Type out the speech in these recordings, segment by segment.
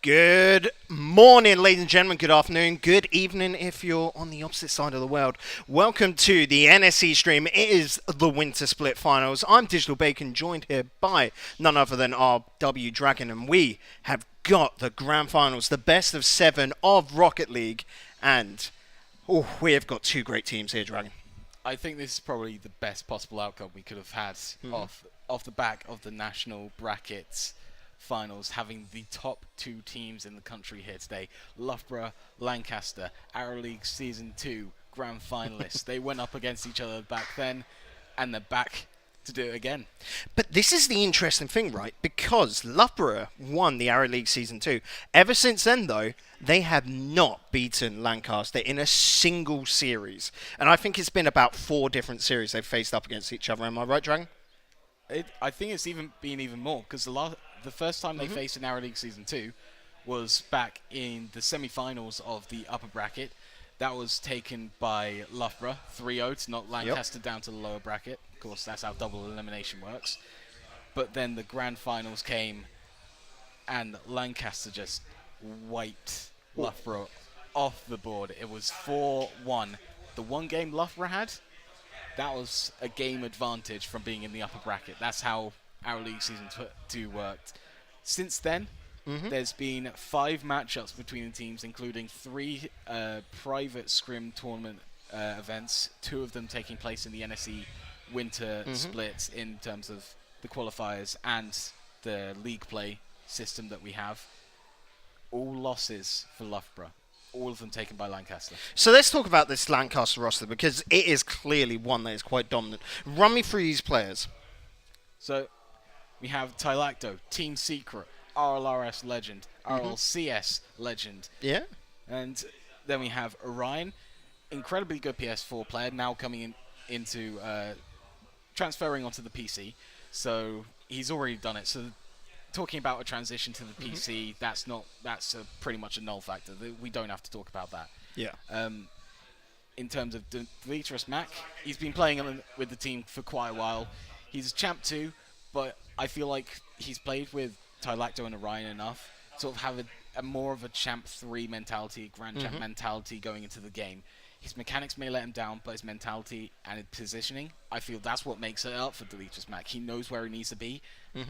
Good morning, ladies and gentlemen. Good afternoon. Good evening if you're on the opposite side of the world. Welcome to the NSE stream. It is the Winter Split Finals. I'm Digital Bacon, joined here by none other than our W Dragon, and we have got the Grand Finals, the best of 7 of Rocket League, and we have got two great teams here, Dragon. I think this is probably the best possible outcome we could have had off the back of the national brackets finals, having the top two teams in the country here today. Loughborough, Lancaster, Arrow League Season 2 Grand Finalists. They went up against each other back then, and they're back to do it again. But this is the interesting thing, right? Because Loughborough won the Arrow League Season 2. Ever since then, though, they have not beaten Lancaster in a single series. And I think it's been about 4 different series they've faced up against each other. Am I right, Dragon? I think it's been even more, because the first time they faced in Arrow League Season 2 was back in the semi-finals of the upper bracket. That was taken by Loughborough, 3-0 to knock Lancaster down to the lower bracket. Of course, that's how double elimination works. But then the grand finals came, and Lancaster just wiped Loughborough off the board. It was 4-1. The one game Loughborough had, that was a game advantage from being in the upper bracket. That's how Arrow League Season 2 worked. Since then, there's been 5 matchups between the teams, including 3 private scrim tournament events, 2 of them taking place in the NSE winter split in terms of the qualifiers and the league play system that we have. All losses for Loughborough. All of them taken by Lancaster. So let's talk about this Lancaster roster, because it is clearly one that is quite dominant. Run me through these players. So we have Tylacto, Team Secret, RLRS legend, RLCS legend. Yeah. And then we have Orion, incredibly good PS4 player, now coming into transferring onto the PC. So he's already done it. So talking about a transition to the PC, that's pretty much a null factor. We don't have to talk about that. Yeah. In terms of Demetrius Mack, he's been playing with the team for quite a while. He's a champ 2, but I feel like he's played with Tylacto and Orion enough to sort of have a more of a champ 3 mentality, grand champ mentality going into the game. His mechanics may let him down, but his mentality and his positioning, I feel that's what makes it up for Demetrius Mack. He knows where he needs to be.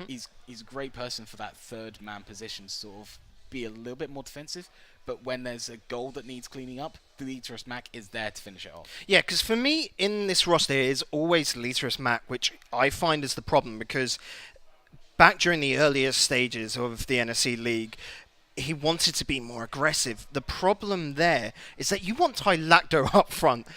He's a great person for that third man position, sort of be a little bit more defensive, but when there's a goal that needs cleaning up, Demetrius Mack is there to finish it off. Yeah, because for me, in this roster is always Demetrius Mack, which I find is the problem, because back during the earlier stages of the NSE League, he wanted to be more aggressive. The problem there is that you want Tylacto up front.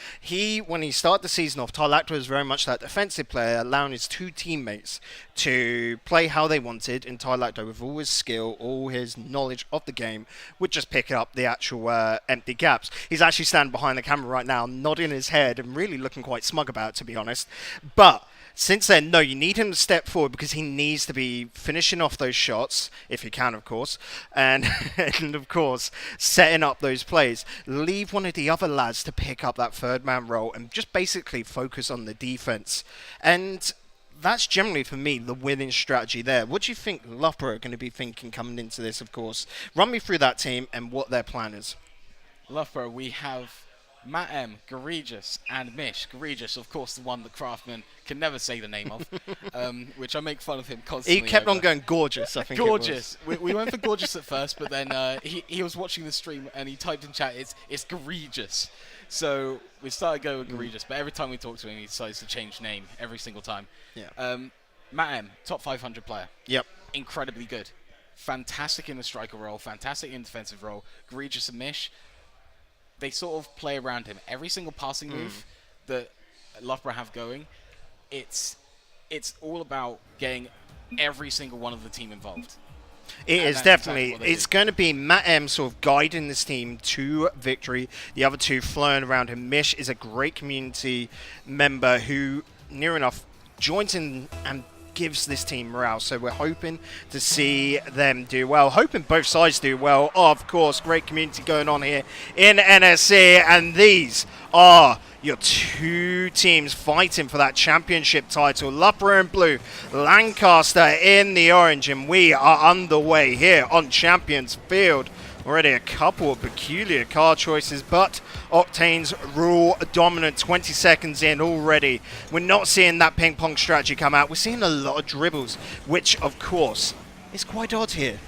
When he started the season off, Tylacto was very much that defensive player, allowing his 2 teammates to play how they wanted, and Tylacto, with all his skill, all his knowledge of the game, would just pick up the actual empty gaps. He's actually standing behind the camera right now, nodding his head and really looking quite smug about it, to be honest. But since then, no, you need him to step forward, because he needs to be finishing off those shots, if he can, of course, and of course, setting up those plays. Leave one of the other lads to pick up that third man role and just basically focus on the defense. And that's generally, for me, the winning strategy there. What do you think Loughborough are going to be thinking coming into this, of course? Run me through that team and what their plan is. Loughborough, we have Matt M, Gorgeous, and Mish. Gorgeous, of course, the one that Craftsman can never say the name of, which I make fun of him constantly. He kept on going Gorgeous, I think. Gorgeous. We went for Gorgeous at first, but then he was watching the stream and he typed in chat, it's Gorgeous. So we started going with Gorgeous, but every time we talk to him, he decides to change name every single time. Yeah. Matt M, top 500 player. Yep. Incredibly good. Fantastic in the striker role, fantastic in defensive role. Gorgeous and Mish, they sort of play around him. Every single passing move that Loughborough have going, it's all about getting every single one of the team involved. It is definitely. It's going to be Matt M sort of guiding this team to victory. The other 2 flowing around him. Mish is a great community member who, near enough, joins in and gives this team morale. So we're hoping to see them do well. Hoping both sides do well. Of course, great community going on here in NSE. And these are your two teams fighting for that championship title. Loughborough in blue, Lancaster in the orange, and we are underway here on Champions Field. Already a couple of peculiar card choices, but Octane's rule dominant 20 seconds in already. We're not seeing that ping pong strategy come out. We're seeing a lot of dribbles, which of course is quite odd here.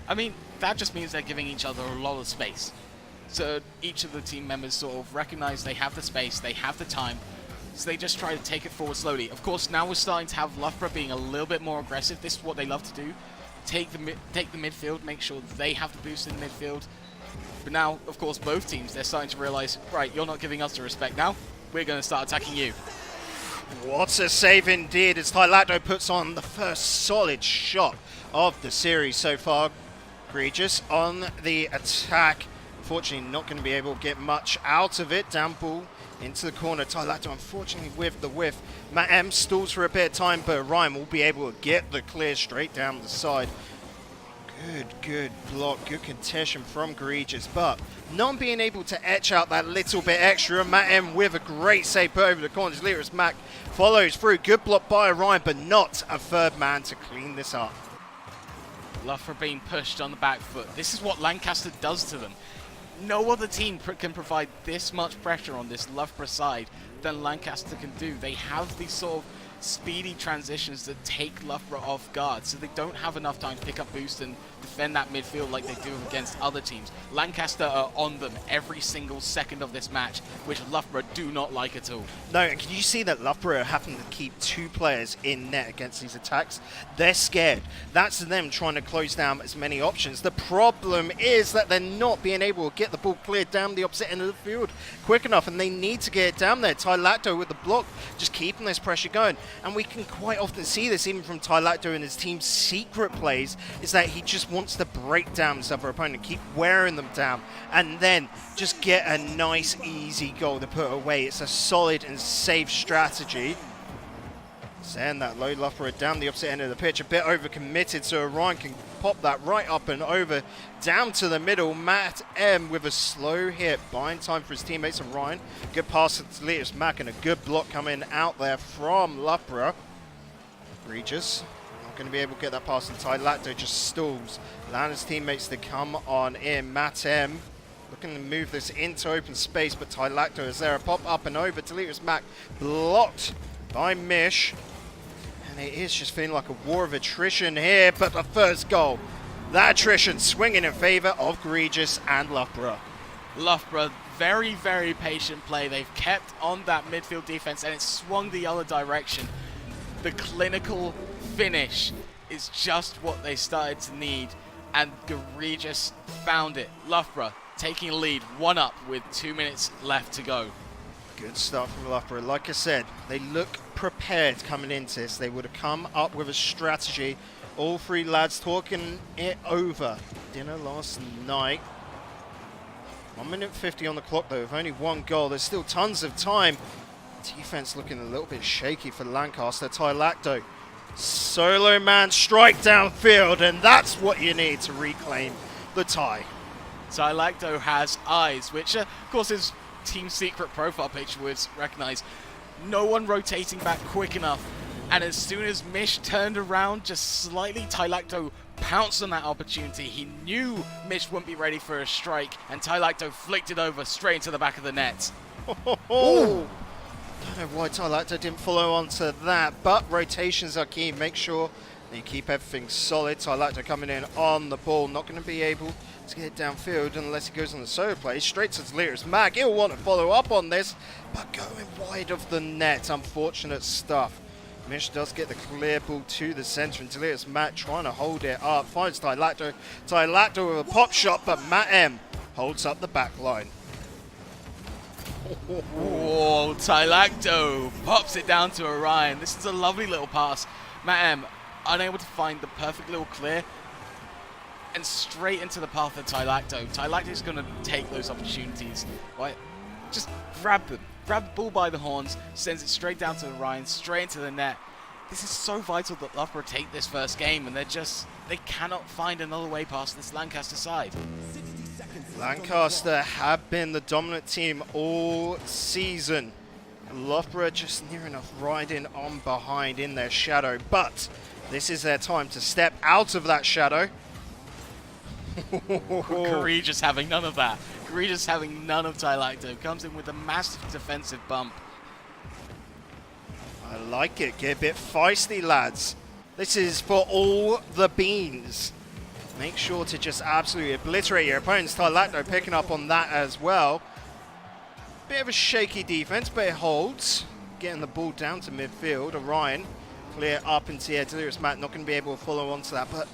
I mean, that just means they're giving each other a lot of space. So each of the team members sort of recognize they have the space, they have the time, so they just try to take it forward slowly. Of course, now we're starting to have Loughborough being a little bit more aggressive. This is what they love to do. Take the midfield, make sure they have the boost in the midfield. But now, of course, both teams, they're starting to realize, right, you're not giving us the respect now, we're going to start attacking you. What a save indeed as Tylacto puts on the first solid shot of the series so far. Egregious on the attack. Unfortunately, not going to be able to get much out of it. Down ball into the corner. Tylacto, unfortunately, with the whiff. Matt M stalls for a bit of time, but Ryan will be able to get the clear straight down the side. Good block, good contention from Egregious, but not being able to etch out that little bit extra. Matt M with a great save put over the corner. Delirious Mac follows through. Good block by Ryan, but not a third man to clean this up. Loughborough being pushed on the back foot. This is what Lancaster does to them. No other team can provide this much pressure on this Loughborough side than Lancaster can do. They have these sort of speedy transitions that take Loughborough off guard, so they don't have enough time to pick up boost and defend that midfield like they do against other teams. Lancaster are on them every single second of this match, which Loughborough do not like at all. No, and can you see that Loughborough are having to keep two players in net against these attacks? They're scared. That's them trying to close down as many options. The problem is that they're not being able to get the ball cleared down the opposite end of the field quick enough, and they need to get it down there. Tylacto with the block, just keeping this pressure going. And we can quite often see this even from Tylacto and his team's secret plays, is that he just wants to break down his other opponent, keep wearing them down, and then just get a nice, easy goal to put away. It's a solid and safe strategy. Send that low Loughborough down the opposite end of the pitch, a bit overcommitted, so Orion can pop that right up and over, down to the middle. Matt M with a slow hit, buying time for his teammates. Orion, good pass to Delirious Mac, and a good block coming out there from Loughborough. Egregious, not going to be able to get that pass, and Tylacto just stalls. Allowing his teammates to come on in. Matt M looking to move this into open space, but Tylacto is there. A pop up and over. Delirious Mac blocked by Mish. And it is just feeling like a war of attrition here, but the first goal, that attrition swinging in favour of Egregious and Loughborough. Loughborough, very, very patient play. They've kept on that midfield defence and it's swung the other direction. The clinical finish is just what they started to need, and Egregious found it. Loughborough taking a lead, 1-up with 2 minutes left to go. Good start from Loughborough. Like I said, they look prepared coming into this. They would have come up with a strategy. All three lads talking it over. Dinner last night. 1 minute 50 on the clock though, with only one goal. There's still tons of time. Defense looking a little bit shaky for Lancaster. Tylacto, solo man strike downfield, and that's what you need to reclaim the tie. Tylacto has eyes, which of course his team secret profile picture would recognize. No one rotating back quick enough, and as soon as Mish turned around just slightly, Tylacto pounced on that opportunity. He knew Mish wouldn't be ready for a strike, and Tylacto flicked it over straight into the back of the net. Oh. Don't know why Tylacto didn't follow on to that, but rotations are key. Make sure that you keep everything solid. Tylacto coming in on the ball, not going to be able to get it downfield unless he goes on the solo play. Straight to Delirious Mac. He'll want to follow up on this, but going wide of the net. Unfortunate stuff. Mish does get the clear ball to the centre, and Delirious Mac trying to hold it up. Finds Tylacto. Tylacto with a pop shot, but Matt M holds up the back line. Whoa, Tylacto pops it down to Orion. This is a lovely little pass. Matt M unable to find the perfect little clear, and straight into the path of Tylacto. Tylacto is going to take those opportunities. Right? Just grab them. Grab the ball by the horns, sends it straight down to Orion, straight into the net. This is so vital that Loughborough take this first game, and they cannot find another way past this Lancaster side. 60 seconds Lancaster have been the dominant team all season. Loughborough just near enough riding on behind in their shadow, but this is their time to step out of that shadow. Egregious having none of that. Egregious having none of Tylacto. Comes in with a massive defensive bump. I like it. Get a bit feisty, lads. This is for all the beans. Make sure to just absolutely obliterate your opponents. Tylacto picking up on that as well. Bit of a shaky defense, but it holds. Getting the ball down to midfield. Orion clear up into the air. Delirious Matt not going to be able to follow on to that, but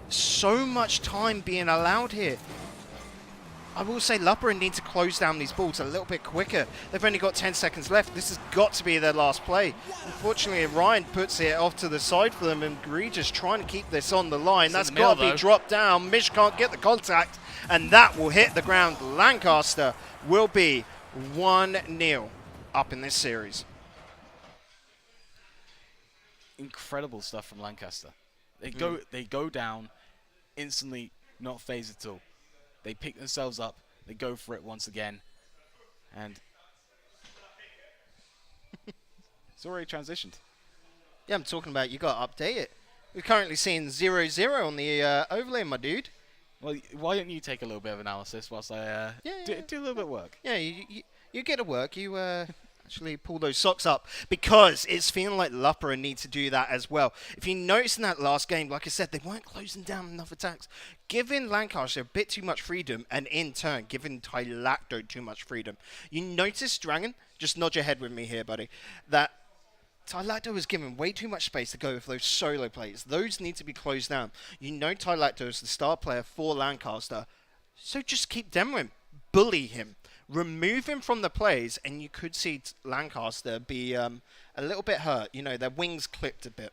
so much time being allowed here. I will say Loughborough need to close down these balls a little bit quicker. They've only got 10 seconds left. This has got to be their last play. Unfortunately, Ryan puts it off to the side for them, and Egregious trying to keep this on the line. That's got to be dropped down. Mish can't get the contact, and that will hit the ground. Lancaster will be 1-0 up in this series. Incredible stuff from Lancaster. They go down instantly, not phased at all. They pick themselves up, they go for it once again, and it's already transitioned. Yeah, I'm talking about you got to update it. We're currently seeing 0-0 on the overlay, my dude. Well, why don't you take a little bit of analysis whilst I do a little bit of work? Yeah, you get to work. You actually pull those socks up, because it's feeling like Loughborough need to do that as well. If you notice in that last game, like I said, they weren't closing down enough attacks, giving Lancaster a bit too much freedom, and in turn giving Tylacto too much freedom. You notice, Dragon, just nod your head with me here, buddy, that Tylacto was given way too much space to go for those solo plays. Those need to be closed down. You know Tylacto is the star player for Lancaster, so just keep demoing, bully him. Remove him from the plays, and you could see Lancaster be a little bit hurt. You know, their wings clipped a bit.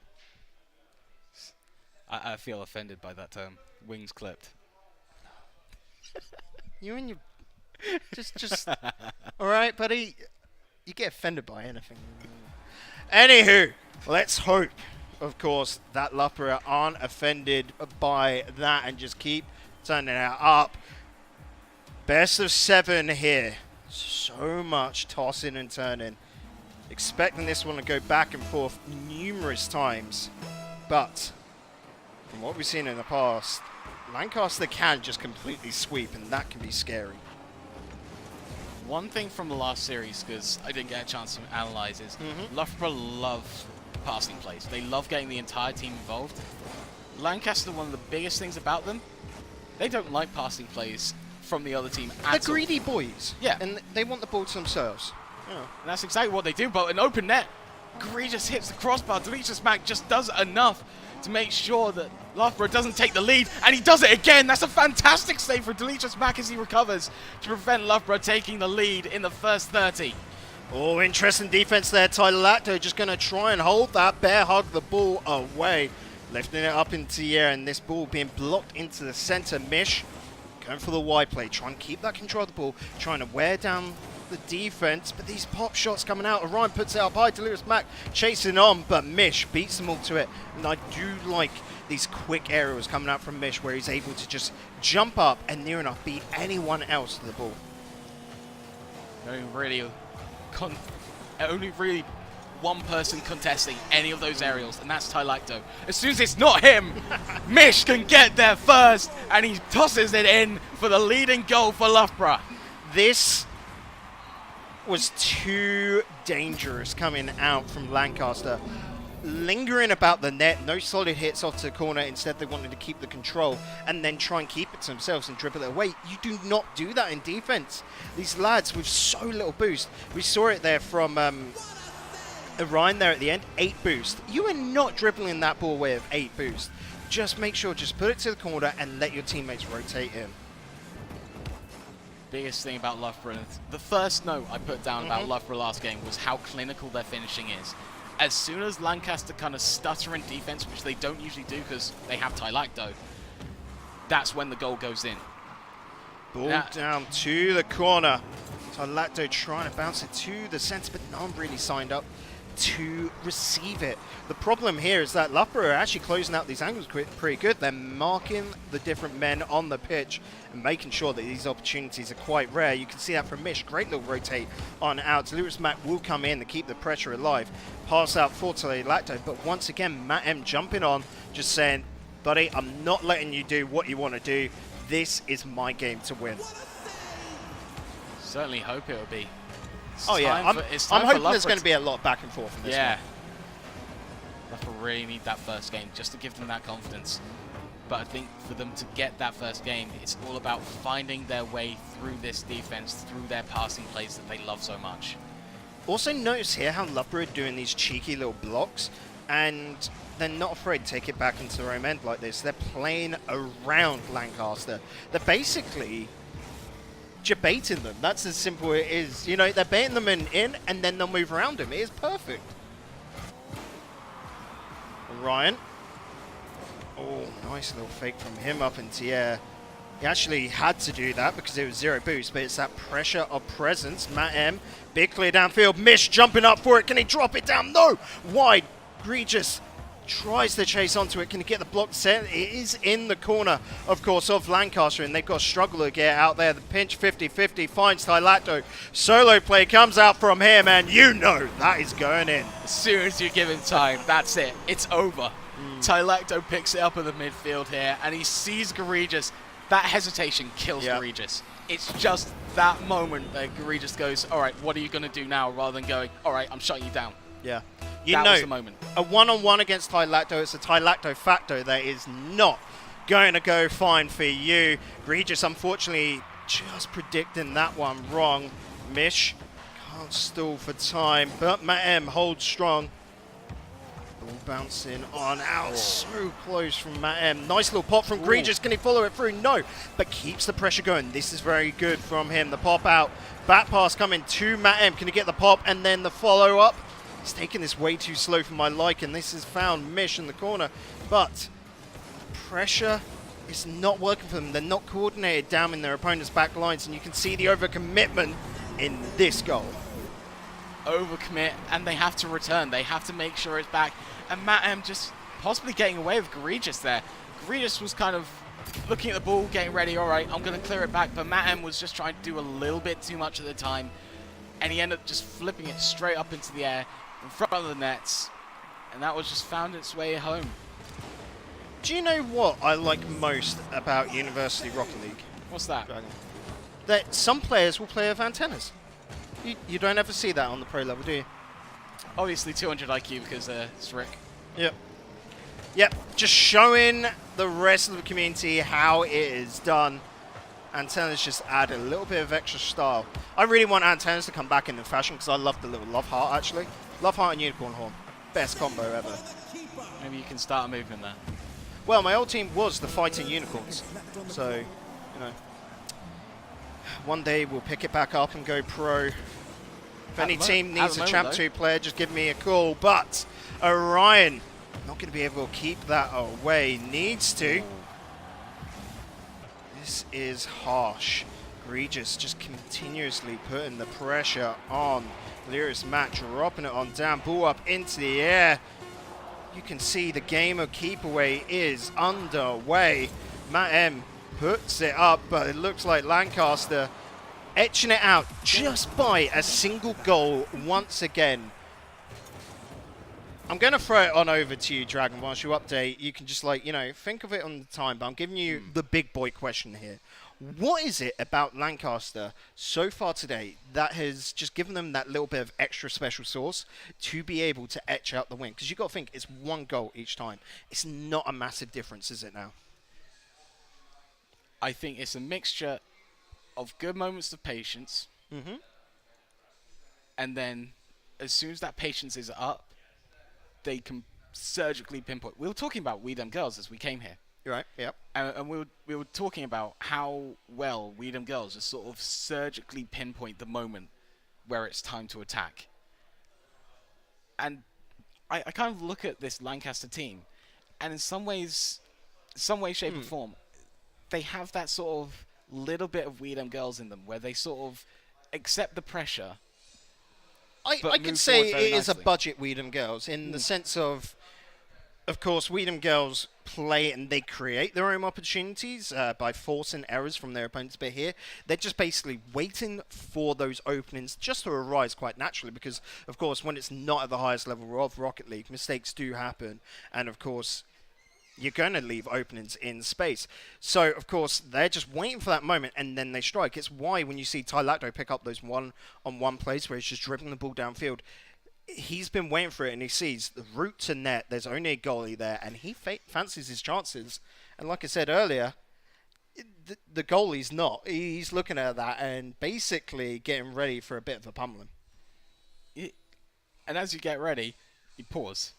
I feel offended by that term, wings clipped. You and your... Just... All right, buddy? You get offended by anything. Anywho, let's hope, of course, that Loughborough aren't offended by that and just keep turning it up. Best of 7 here. So much tossing and turning. Expecting this one to go back and forth numerous times. But from what we've seen in the past, Lancaster can just completely sweep, and that can be scary. One thing from the last series, because I didn't get a chance to analyze, is Loughborough love passing plays. They love getting the entire team involved. Lancaster, one of the biggest things about them, they don't like passing plays from the other team at all. They're greedy boys. Yeah. And they want the ball to themselves. Yeah. And that's exactly what they do, but an open net, Egregious hits the crossbar. Delicious Mac just does enough to make sure that Loughborough doesn't take the lead, and he does it again. That's a fantastic save for Delicious Mac as he recovers to prevent Loughborough taking the lead in the first 30. Oh, interesting defense there. Tylacto just going to try and hold that, bear hug the ball away. Lifting it up into the air, and this ball being blocked into the center. Mish going for the wide play, trying to keep that control of the ball, trying to wear down the defense, but these pop shots coming out. Orion puts it up high. Delirious Mac chasing on, but Mish beats them all to it. And I do like these quick aerials coming out from Mish, where he's able to just jump up and near enough beat anyone else to the ball. Only really one person contesting any of those aerials, and that's Tylacto. As soon as it's not him, Mish can get there first, and he tosses it in for the leading goal for Loughborough. This was too dangerous coming out from Lancaster. Lingering about the net, no solid hits off to the corner. Instead, they wanted to keep the control and then try and keep it to themselves and dribble it away. You do not do that in defense. These lads with so little boost. We saw it there from Orion there at the end, 8 boost. You are not dribbling that ball away with 8 boost. Just make sure, just put it to the corner and let your teammates rotate in. Biggest thing about Loughborough, the first note I put down about Loughborough last game was how clinical their finishing is. As soon as Lancaster kind of stutter in defense, which they don't usually do because they have Tylacto, that's when the goal goes in. Ball down to the corner. Tylacto trying to bounce it to the center, but no one really signed up to receive it. The problem here is that Loughborough are actually closing out these angles pretty good. They're marking the different men on the pitch and making sure that these opportunities are quite rare. You can see that from Mish. Great little rotate on out. Delirious Mac will come in to keep the pressure alive. Pass out for Lacto, but once again, Matt M jumping on, just saying, buddy, I'm not letting you do what you want to do. This is my game to win. Certainly hope it will be. I'm hoping there's going to be a lot back and forth in this one. Loughborough really need that first game just to give them that confidence. But I think for them to get that first game, it's all about finding their way through this defense, through their passing plays that they love so much. Also notice here how Loughborough are doing these cheeky little blocks, and they're not afraid to take it back into their own end like this. They're playing around Lancaster. They're basically baiting them. That's as simple as it is. You know, they're baiting them in and then they'll move around him. It is perfect. Ryan. Oh, nice little fake from him up into the air. He actually had to do that because it was 0 boost, but it's that pressure of presence. Matt M, big clear downfield. Mish jumping up for it. Can he drop it down? No! Wide. Regis tries to chase onto it. Can he get the block set? It is in the corner, of course, of Lancaster, and they've got to struggle to get out there. The pinch 50-50 finds Tylacto. Solo play comes out from him, and you know that is going in. As soon as you give him time, that's it. It's over. Tylacto picks it up in the midfield here, and he sees Regis. That hesitation kills Regis. It's just that moment that Regis goes, all right, what are you going to do now, rather than going, all right, I'm shutting you down. Yeah. That was the moment. A one-on-one against Tylacto, it's a Tylacto factor that is not going to go fine for you. Regis, unfortunately, just predicting that one wrong. Mish can't stall for time, but Matt M holds strong. Ball bouncing on out, so close from Matt M. Nice little pop from Regis. Can he follow it through? No, but keeps the pressure going. This is very good from him. The pop out, back pass coming to Matt M. Can he get the pop and then the follow-up? He's taking this way too slow for my liking. This has found Mish in the corner, but pressure is not working for them. They're not coordinated down in their opponent's back lines, and you can see the overcommitment in this goal. Overcommit, and they have to return. They have to make sure it's back. And Matt M just possibly getting away with Regis there. Regis was kind of looking at the ball, getting ready. All right, I'm going to clear it back. But Matt M was just trying to do a little bit too much at the time. And he ended up just flipping it straight up into the air in front of the nets. And that was just found its way home. Do you know what I like most about University Rocket League? What's that? Dragon? That some players will play with antennas. You don't ever see that on the pro level, do you? Obviously 200 IQ because it's Rick. Yep. Yep, just showing the rest of the community how it is done. Antennas just add a little bit of extra style. I really want antennas to come back into fashion because I love the little love heart, actually. Love heart and unicorn horn. Best combo ever. Maybe you can start a movement there. Well, my old team was the Fighting Unicorns. So, you know. One day we'll pick it back up and go pro. If any team needs a Champ 2 player, just give me a call. But Orion, not going to be able to keep that away. Needs to. This is harsh. Regis just continuously putting the pressure on. Delirious Matt dropping it on down. Ball up into the air. You can see the game of keep away is underway. Matt M puts it up, but it looks like Lancaster etching it out just by a single goal once again. I'm going to throw it on over to you, Dragon, whilst you update. You can just, like, you know, think of it on the time, but I'm giving you the big boy question here. What is it about Lancaster so far today that has just given them that little bit of extra special sauce to be able to etch out the win? Because you've got to think, it's one goal each time. It's not a massive difference, is it now? I think it's a mixture of good moments of patience. And then as soon as that patience is up, they can surgically pinpoint. We were talking about We Them Girls as we came here. You're right, yep. And we were talking about how well We Them Girls just sort of surgically pinpoint the moment where it's time to attack. And I kind of look at this Lancaster team, and in some ways, shape, or form, they have that sort of little bit of We Them Girls in them, where they sort of accept the pressure I but could move say forward very it is a nicely. budget Weedham Girls in the sense of course, Weedham Girls play and they create their own opportunities by forcing errors from their opponents. But here, they're just basically waiting for those openings just to arise quite naturally. Because, of course, when it's not at the highest level of Rocket League, mistakes do happen. And, of course, you're going to leave openings in space. So, of course, they're just waiting for that moment and then they strike. It's why when you see Ty Lacto pick up those one-on-one plays where he's just dribbling the ball downfield, he's been waiting for it and he sees the route to net. There's only a goalie there and he fancies his chances. And like I said earlier, the goalie's not. He's looking at that and basically getting ready for a bit of a pummeling. And as you get ready, you pause.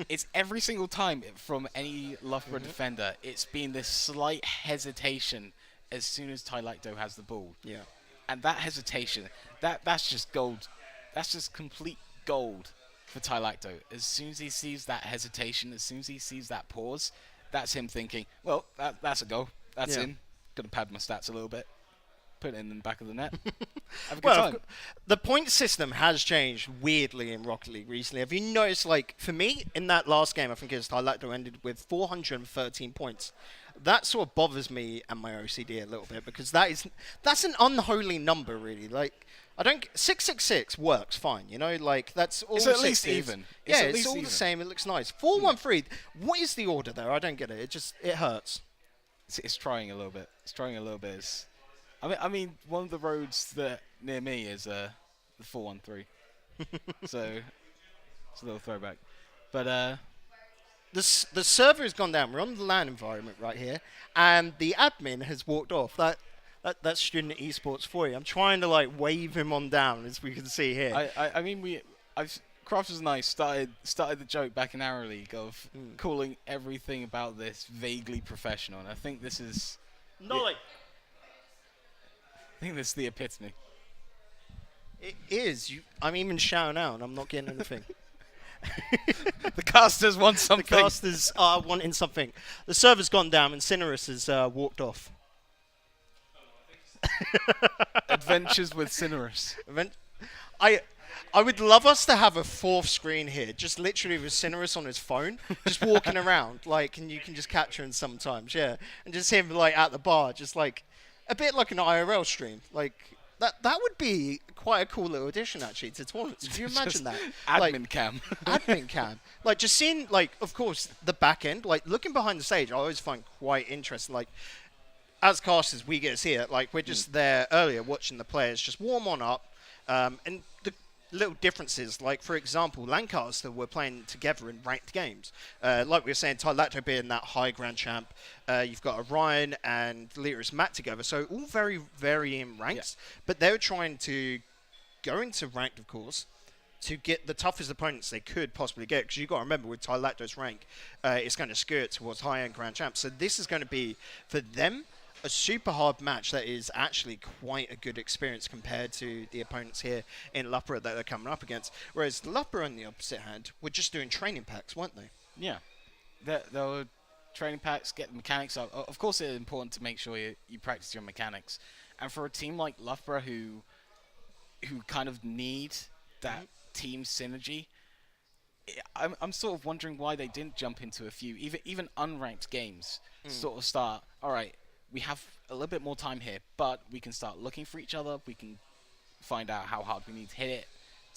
It's every single time from any Loughborough defender, it's been this slight hesitation as soon as Tylacto has the ball. Yeah. And that hesitation, that's just gold. That's just complete gold for Tylacto. As soon as he sees that hesitation, as soon as he sees that pause, that's him thinking, well, that's a goal. That's in. Got to pad my stats a little bit. Put it in the back of the net. Have a good time. The point system has changed weirdly in Rocket League recently. Have you noticed, like, for me, in that last game, I think it was Tylacto ended with 413 points. That sort of bothers me and my OCD a little bit because that's an unholy number, really. Like, 666 works fine, you know. Like that's all. It's at least even. Yeah, it's all the same. It looks nice. 413. What is the order there? I don't get it. It hurts. It's trying a little bit. It's trying a little bit. I mean, one of the roads that near me is the 413. So it's a little throwback. But the server has gone down. We're on the LAN environment right here, and the admin has walked off. That's student esports for you. I'm trying to like wave him on down, as we can see here. I mean, Crafters and I started the joke back in our league of calling everything about this vaguely professional, and I think this is I think this is the epitome. It is. I'm even shouting out, and I'm not getting anything. The casters want something. The casters are wanting something. The server's gone down, and Cinerus has walked off. Adventures with Cinerus. I would love us to have a fourth screen here, just literally with Cinerus on his phone, just walking around, like, and you can just capture him sometimes, yeah, and just him like at the bar, just like a bit like an IRL stream, like that would be quite a cool little addition actually to tournaments. Could you imagine that? Admin cam. Admin cam, like just seeing like, of course, the back end, like looking behind the stage, I always find quite interesting, like. As casters, we get to see it. Like, we're just there earlier watching the players just warm on up. And the little differences, like, for example, Lancaster were playing together in ranked games. Like we were saying, Ty Lacto being that high grand champ. You've got Orion and Lyris Matt together. So, all very varying ranks. Yeah. But they were trying to go into ranked, of course, to get the toughest opponents they could possibly get. Because you've got to remember, with Ty Lacto's rank, it's going to skirt towards high-end grand champs. So, this is going to be, for them, a super hard match that is actually quite a good experience compared to the opponents here in Loughborough that they're coming up against. Whereas Loughborough, on the opposite hand, were just doing training packs, weren't they? Yeah. They were training packs, get the mechanics up. Of course, it's important to make sure you practice your mechanics. And for a team like Loughborough who kind of need that team synergy, I'm sort of wondering why they didn't jump into a few, even unranked games, sort of start, all right, we have a little bit more time here, but we can start looking for each other. We can find out how hard we need to hit it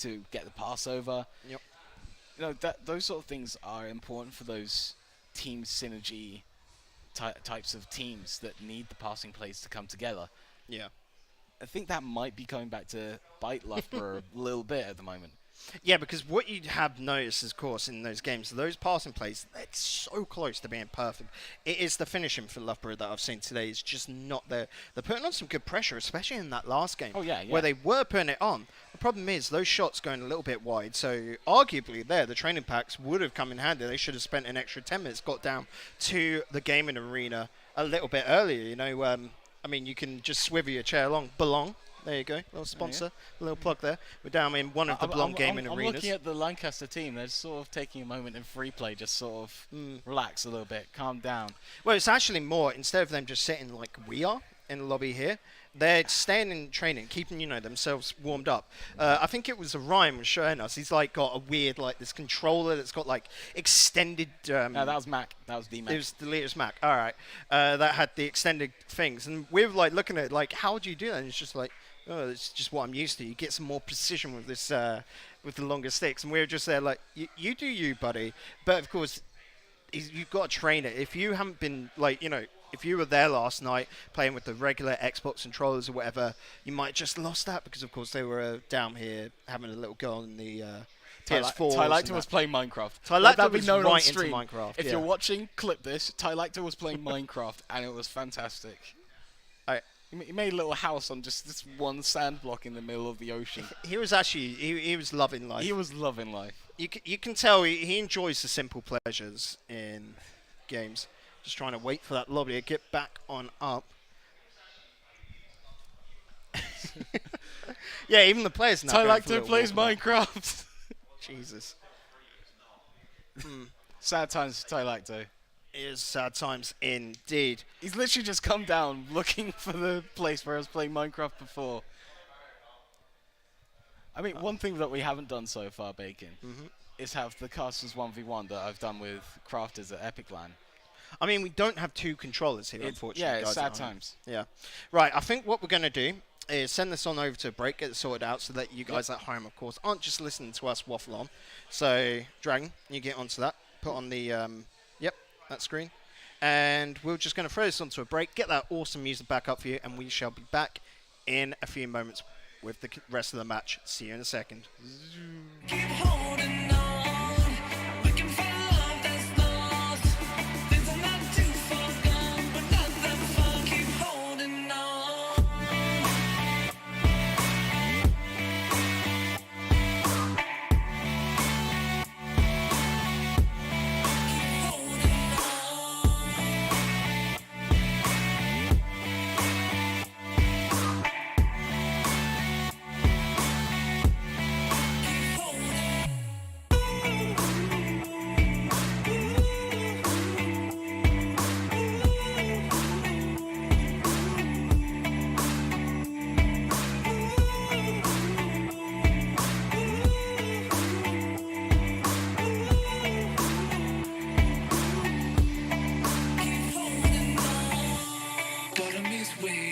to get the pass over. Yep. You know, those sort of things are important for those team synergy types of teams that need the passing plays to come together. Yeah. I think that might be coming back to bite Loughborough a little bit at the moment. Yeah, because what you have noticed, of course, in those games, those passing plays, it's so close to being perfect. It is the finishing for Loughborough that I've seen today is just not there. They're putting on some good pressure, especially in that last game. Oh, yeah. Where they were putting it on. The problem is, those shots going a little bit wide, so arguably there, the training packs would have come in handy. They should have spent an extra 10 minutes, got down to the gaming arena a little bit earlier, you know. I mean, you can just swivel your chair along. Belong. There you go, little sponsor, a little plug there. We're down in one of the Belong gaming arenas. I'm looking at the Lancaster team. They're sort of taking a moment in free play, just sort of relax a little bit, calm down. Well, it's actually more, instead of them just sitting like we are in the lobby here, They're staying in training, keeping themselves warmed up. I think it was Ryan was showing us. He's like got a weird like this controller that's got like extended. No, that was Mac. That was D-Mac. It was the latest Mac. All right, that had the extended things, and we were like looking at it, like, how do you do that? And it's just like, oh, it's just what I'm used to. You get some more precision with this, with the longer sticks, and we were just there like, you do you, buddy. But of course, you've got to train it. If you haven't been like, if you were there last night playing with the regular Xbox controllers or whatever, you might just lost that because, of course, they were down here having a little go on the PS4. Tylactor was playing Minecraft. Tylactor was known right on into stream. Minecraft. If you're watching, clip this. Tylactor was playing Minecraft, and it was fantastic. He made a little house on just this one sand block in the middle of the ocean. He was actually he was loving life. He was loving life. You can tell he enjoys the simple pleasures in games. Just trying to wait for that lobby to get back on up. Yeah, even the players now. Tylactor plays Minecraft. Jesus. Sad times for Tylactor. It is sad times indeed. He's literally just come down looking for the place where I was playing Minecraft before. I mean, one thing that we haven't done so far, Bacon, is have the casters 1v1 that I've done with crafters at Epic Land. I mean, we don't have two controllers here, unfortunately. Yeah, it's guys, sad times. Yeah. Right, I think what we're going to do is send this on over to a break, get it sorted out so that you guys at home, of course, aren't just listening to us waffle on. So, Dragon, you get onto that. Put on the, that screen. And we're just going to throw this onto a break, get that awesome music back up for you, and we shall be back in a few moments with the rest of the match. See you in a second. Keep